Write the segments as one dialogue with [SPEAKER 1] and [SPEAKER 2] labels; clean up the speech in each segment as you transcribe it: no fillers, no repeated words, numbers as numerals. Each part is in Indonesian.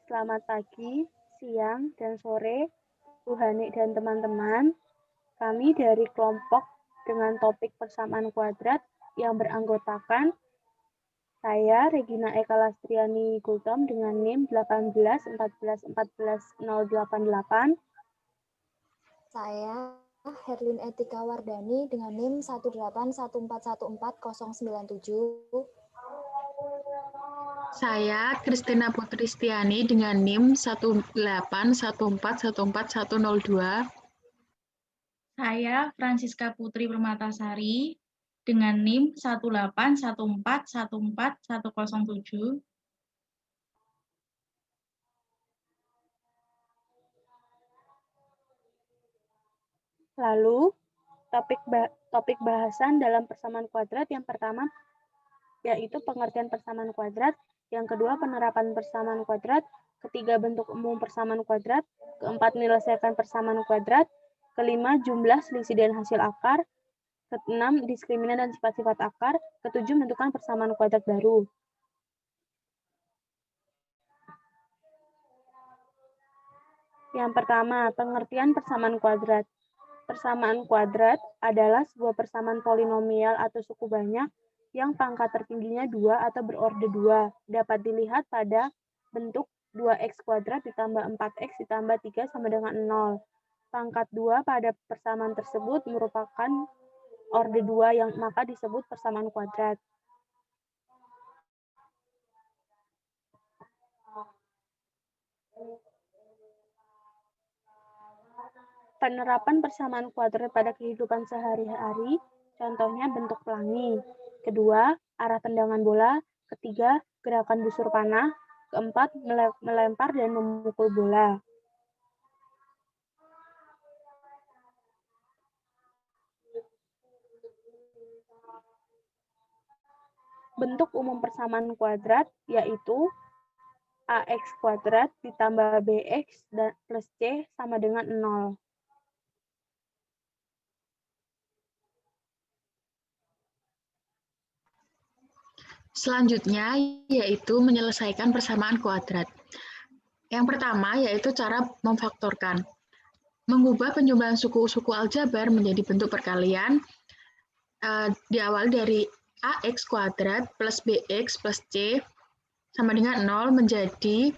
[SPEAKER 1] Selamat pagi, siang, dan sore, Bu Hanik dan teman-teman. Kami dari kelompok dengan topik persamaan kuadrat yang beranggotakan saya, Regina Eka Lastriani Gultom dengan NIM 1814144088.
[SPEAKER 2] Saya, Herlin Etika Wardani dengan NIM 181414097.
[SPEAKER 3] Saya, Kristina Putristiani dengan NIM 181414102.
[SPEAKER 4] Saya, Francisca Putri Permatasari dengan NIM 181414107.
[SPEAKER 1] Lalu, topik bahasan dalam persamaan kuadrat yang pertama yaitu pengertian persamaan kuadrat, yang kedua penerapan persamaan kuadrat, ketiga bentuk umum persamaan kuadrat, keempat menyelesaikan persamaan kuadrat, kelima jumlah selisih dan hasil akar, keenam diskriminan dan sifat-sifat akar, ketujuh menentukan persamaan kuadrat baru. Yang pertama, pengertian persamaan kuadrat. Persamaan kuadrat adalah sebuah persamaan polinomial atau suku banyak yang pangkat tertingginya 2 atau berorde 2. Dapat dilihat pada bentuk 2x kuadrat ditambah 4x ditambah 3 sama dengan 0. Pangkat 2 pada persamaan tersebut merupakan orde 2 yang maka disebut persamaan kuadrat. Penerapan persamaan kuadrat pada kehidupan sehari-hari, contohnya bentuk pelangi. Kedua, arah tendangan bola. Ketiga, gerakan busur panah. Keempat, melempar dan memukul bola. Bentuk umum persamaan kuadrat yaitu ax kuadrat ditambah bx plus c sama dengan 0.
[SPEAKER 3] Selanjutnya yaitu menyelesaikan persamaan kuadrat. Yang pertama yaitu cara memfaktorkan. Mengubah penjumlahan suku-suku aljabar menjadi bentuk perkalian diawali dari ax kuadrat plus bx plus c sama dengan 0 menjadi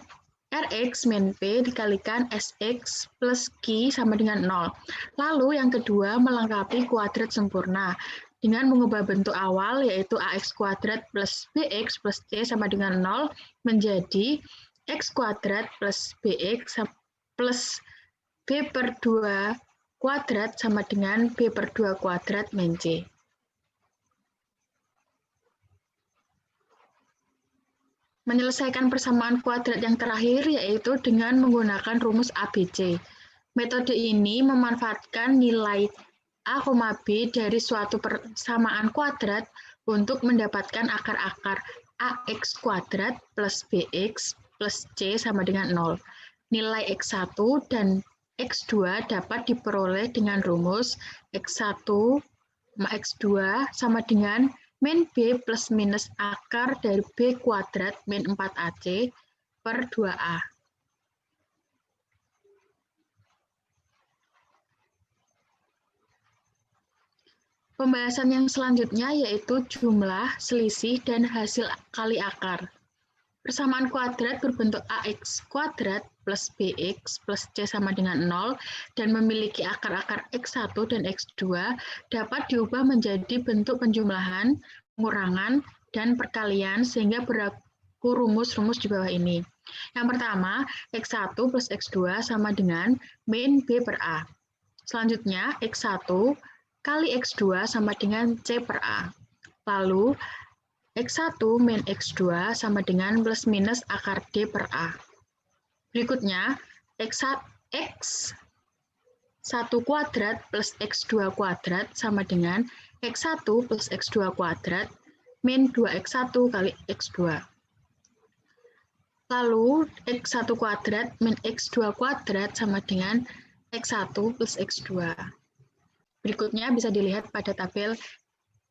[SPEAKER 3] rx min p dikalikan sx plus q sama dengan 0. Lalu yang kedua melengkapi kuadrat sempurna dengan mengubah bentuk awal yaitu ax kuadrat plus bx plus c sama dengan 0 menjadi x kuadrat plus bx plus b per 2 kuadrat sama dengan b per 2 kuadrat min c. Menyelesaikan persamaan kuadrat yang terakhir yaitu dengan menggunakan rumus ABC. Metode ini memanfaatkan nilai A, B dari suatu persamaan kuadrat untuk mendapatkan akar-akar AX kuadrat plus BX plus C sama dengan 0. Nilai X1 dan X2 dapat diperoleh dengan rumus X1 sama X2 sama dengan min B plus minus akar dari B kuadrat min 4AC per 2A. Pembahasan yang selanjutnya yaitu jumlah, selisih, dan hasil kali akar. Persamaan kuadrat berbentuk AX kuadrat plus BX plus C sama dengan 0 dan memiliki akar-akar X1 dan X2 dapat diubah menjadi bentuk penjumlahan, pengurangan, dan perkalian sehingga berlaku rumus-rumus di bawah ini. Yang pertama, X1 plus X2 sama dengan min B per A. Selanjutnya, X1 kali X2 sama dengan C per A. Lalu, X1 min X2 sama dengan plus minus akar D per A. Berikutnya, X1 kuadrat plus X2 kuadrat sama dengan X1 plus X2 kuadrat min 2X1 kali X2. Lalu, X1 kuadrat min X2 kuadrat sama dengan X1 plus X2. Berikutnya bisa dilihat pada tabel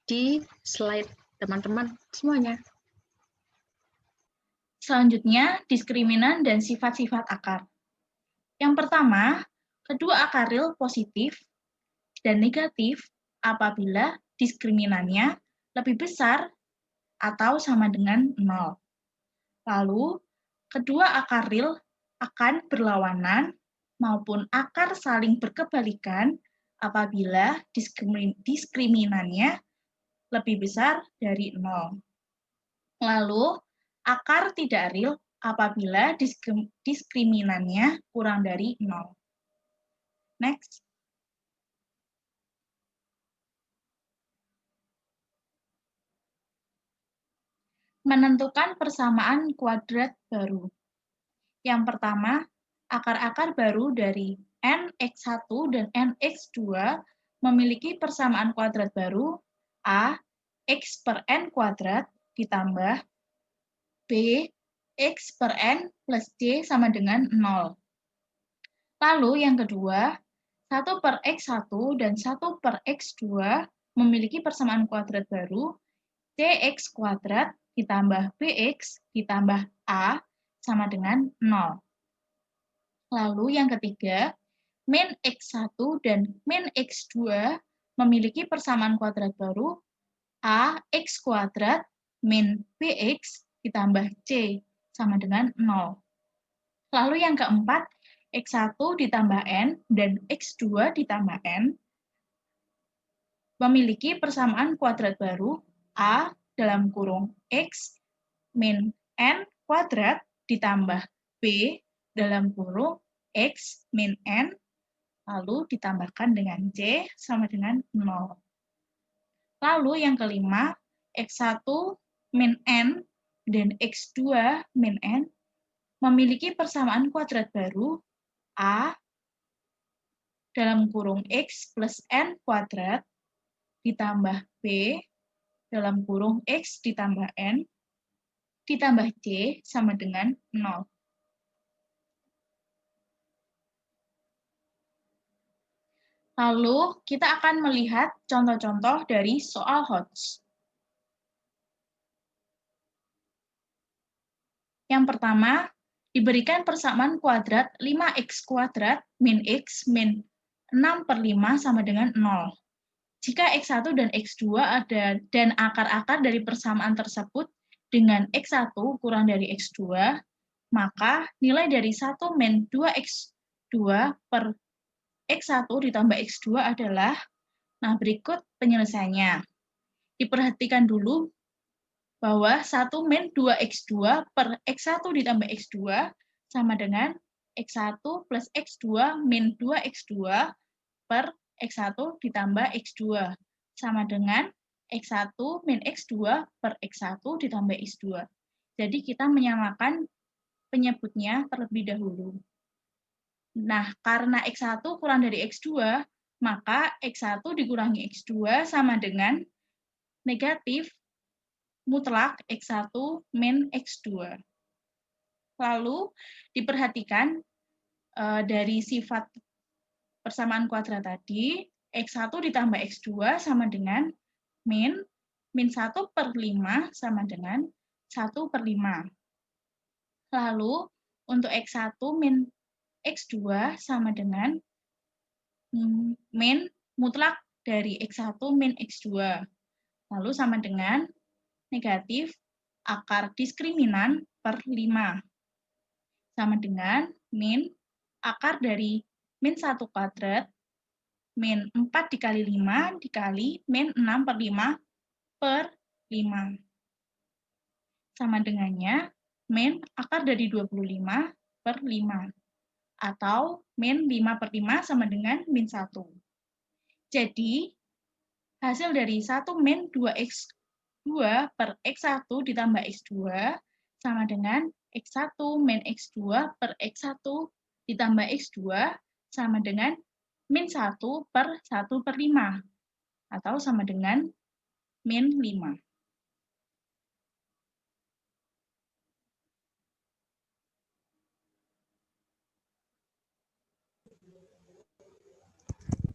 [SPEAKER 3] di slide teman-teman semuanya.
[SPEAKER 4] Selanjutnya, diskriminan dan sifat-sifat akar. Yang pertama, kedua akar real positif dan negatif apabila diskriminannya lebih besar atau sama dengan 0. Lalu, kedua akar real akan berlawanan maupun akar saling berkebalikan apabila diskriminannya lebih besar dari 0. Lalu, akar tidak real apabila diskriminannya kurang dari 0. Next. Menentukan persamaan kuadrat baru. Yang pertama, akar-akar baru dari nx1 dan nx2 memiliki persamaan kuadrat baru A, x per n kuadrat ditambah B, x per n plus c sama dengan 0. Lalu yang kedua, 1 per x1 dan 1 per x2 memiliki persamaan kuadrat baru cx kuadrat ditambah bx ditambah a sama dengan 0. Lalu yang ketiga, min x1 dan min x2 memiliki persamaan kuadrat baru a x kuadrat min bx ditambah c sama dengan 0. Lalu yang keempat, x1 ditambah n dan x2 ditambah n memiliki persamaan kuadrat baru a dalam kurung x min n kuadrat ditambah b dalam kurung x min n, lalu ditambahkan dengan c sama dengan 0. Lalu yang kelima, x1 min n dan x2 min n memiliki persamaan kuadrat baru a dalam kurung x plus n kuadrat ditambah b dalam kurung x ditambah n ditambah c sama dengan 0. Lalu, kita akan melihat contoh-contoh dari soal Hodge. Yang pertama, diberikan persamaan kuadrat 5x kuadrat min x min 6 per 5 sama dengan 0. Jika x1 dan x2 ada dan akar-akar dari persamaan tersebut dengan x1 kurang dari x2, maka nilai dari 1 min 2x2 per x1 ditambah x2 adalah, nah berikut penyelesaiannya. Diperhatikan dulu bahwa 1 min 2x2 per x1 ditambah x2 sama dengan x1 plus x2 min 2x2 per x1 ditambah x2 sama dengan x1 min x2 per x1 ditambah x2. Jadi kita menyamakan penyebutnya terlebih dahulu. Nah, karena x1 kurang dari x2, maka x1 dikurangi x2 sama dengan negatif mutlak x1 min x2. Lalu, diperhatikan dari sifat persamaan kuadrat tadi, x1 ditambah x2 sama dengan min 1 per 5 sama dengan 1 per 5. Lalu, untuk x1 min x2 sama dengan min mutlak dari x1 min x2. Lalu sama dengan negatif akar diskriminan per 5. Sama dengan min akar dari min 1 kuadrat min 4 dikali 5 dikali min 6 per 5 per 5. Sama dengannya min akar dari 25 per 5. Atau min 5 per 5 sama dengan min 1. Jadi, hasil dari 1 min 2x2 per x1 ditambah x2 sama dengan x1 min x2 per x1 ditambah x2 sama dengan min 1 per 1 per 5. Atau sama dengan min 5.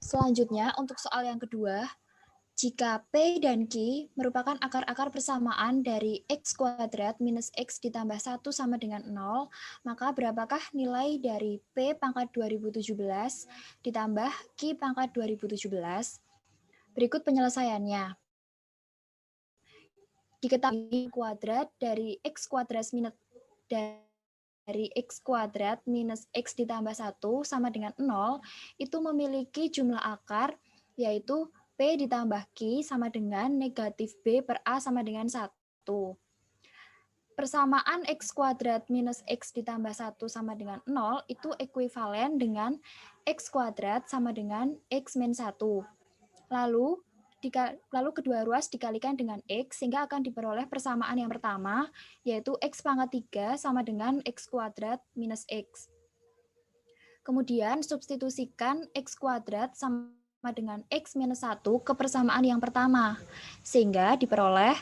[SPEAKER 2] Selanjutnya, untuk soal yang kedua, Jika P dan Q merupakan akar-akar persamaan dari X kuadrat minus X ditambah 1 sama dengan 0, maka berapakah nilai dari P pangkat 2017 ditambah Q pangkat 2017? Berikut penyelesaiannya. Diketahui kuadrat dari X kuadrat minus X ditambah 1 sama dengan 0 itu memiliki jumlah akar, yaitu P ditambah Q sama dengan negatif B per A sama dengan 1. Persamaan X kuadrat minus X ditambah 1 sama dengan 0 itu ekuivalen dengan X kuadrat sama dengan X min 1. Lalu kedua ruas dikalikan dengan X sehingga akan diperoleh persamaan yang pertama, yaitu X pangkat 3 sama dengan X kuadrat minus X. Kemudian substitusikan X kuadrat sama dengan X minus 1 ke persamaan yang pertama, sehingga diperoleh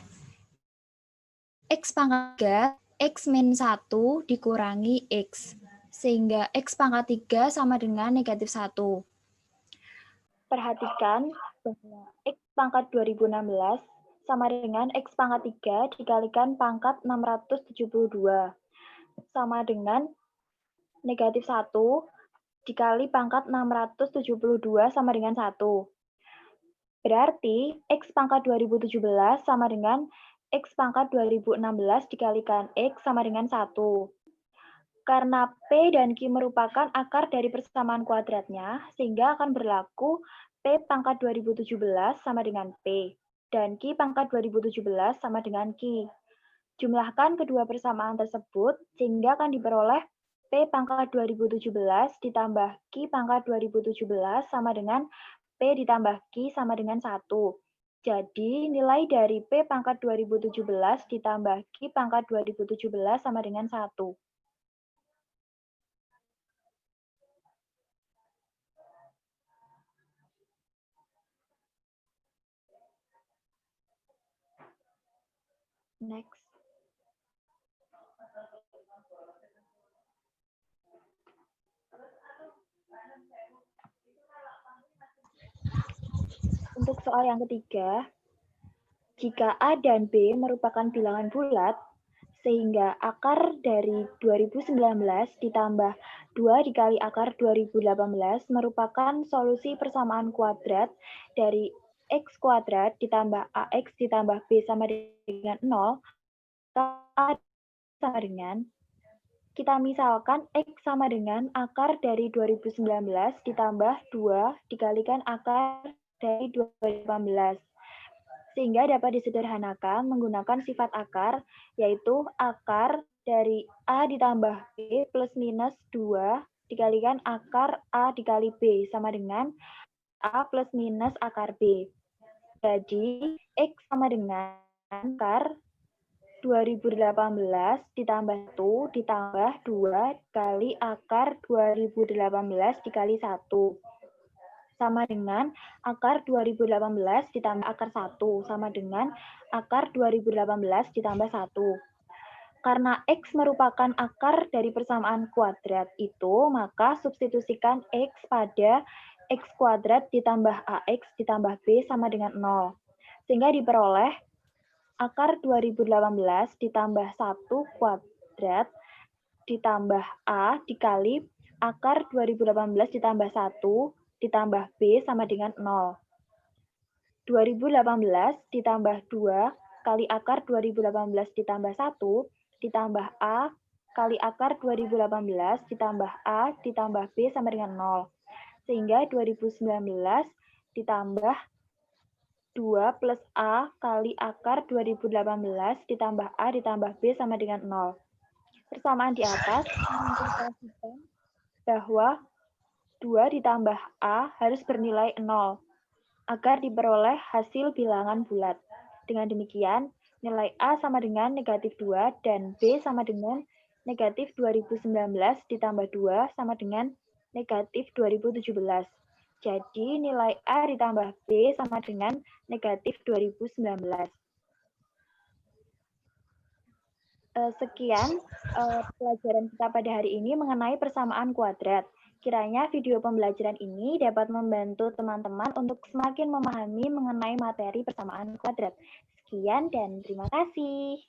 [SPEAKER 2] X pangkat 3, X min 1 dikurangi X, sehingga X pangkat 3 sama dengan negatif 1. Perhatikan bahwa X pangkat 2016 sama dengan X pangkat 3 dikalikan pangkat 672, sama dengan negatif 1 dikali pangkat 672 sama dengan 1. Berarti X pangkat 2017 sama dengan X pangkat 2016 dikalikan X sama dengan 1. Karena P dan Q merupakan akar dari persamaan kuadratnya, sehingga akan berlaku P pangkat 2017 sama dengan P, dan Q pangkat 2017 sama dengan Q. Jumlahkan kedua persamaan tersebut, sehingga akan diperoleh P pangkat 2017 ditambah Q pangkat 2017 sama dengan P ditambah Q sama dengan 1. Jadi, nilai dari P pangkat 2017 ditambah Q pangkat 2017 sama dengan 1. Next. Untuk soal yang ketiga, jika A dan B merupakan bilangan bulat, sehingga akar dari 2019 ditambah 2 dikali akar 2018 merupakan solusi persamaan kuadrat dari X kuadrat ditambah AX ditambah B sama dengan 0, A sama dengan, kita misalkan X sama dengan akar dari 2019 ditambah 2 dikalikan akar dari 2018. Sehingga dapat disederhanakan menggunakan sifat akar, yaitu akar dari A ditambah B plus minus 2 dikalikan akar A dikali B sama dengan A plus minus akar B. Jadi, X sama dengan akar 2018 ditambah 1 ditambah 2 kali akar 2018 dikali 1. Sama dengan akar 2018 ditambah akar 1, sama dengan akar 2018 ditambah 1. Karena X merupakan akar dari persamaan kuadrat itu, maka substitusikan X pada X kuadrat ditambah AX ditambah B sama dengan 0. Sehingga diperoleh akar 2018 ditambah 1 kuadrat ditambah A dikali akar 2018 ditambah 1 ditambah B sama dengan 0. 2018 ditambah 2 kali akar 2018 ditambah 1 ditambah A kali akar 2018 ditambah A ditambah B sama dengan 0. Sehingga 2019 ditambah 2 plus A kali akar 2018 ditambah A ditambah B sama dengan 0. Persamaan di atas menunjukkan bahwa 2 ditambah A harus bernilai 0, agar diperoleh hasil bilangan bulat. Dengan demikian, nilai A sama dengan negatif 2 dan B sama dengan negatif 2019 ditambah 2 sama dengan negatif 2017. Jadi, nilai A ditambah B sama dengan negatif 2019. Sekian pelajaran kita pada hari ini mengenai persamaan kuadrat. Kiranya video pembelajaran ini dapat membantu teman-teman untuk semakin memahami mengenai materi persamaan kuadrat. Sekian dan terima kasih.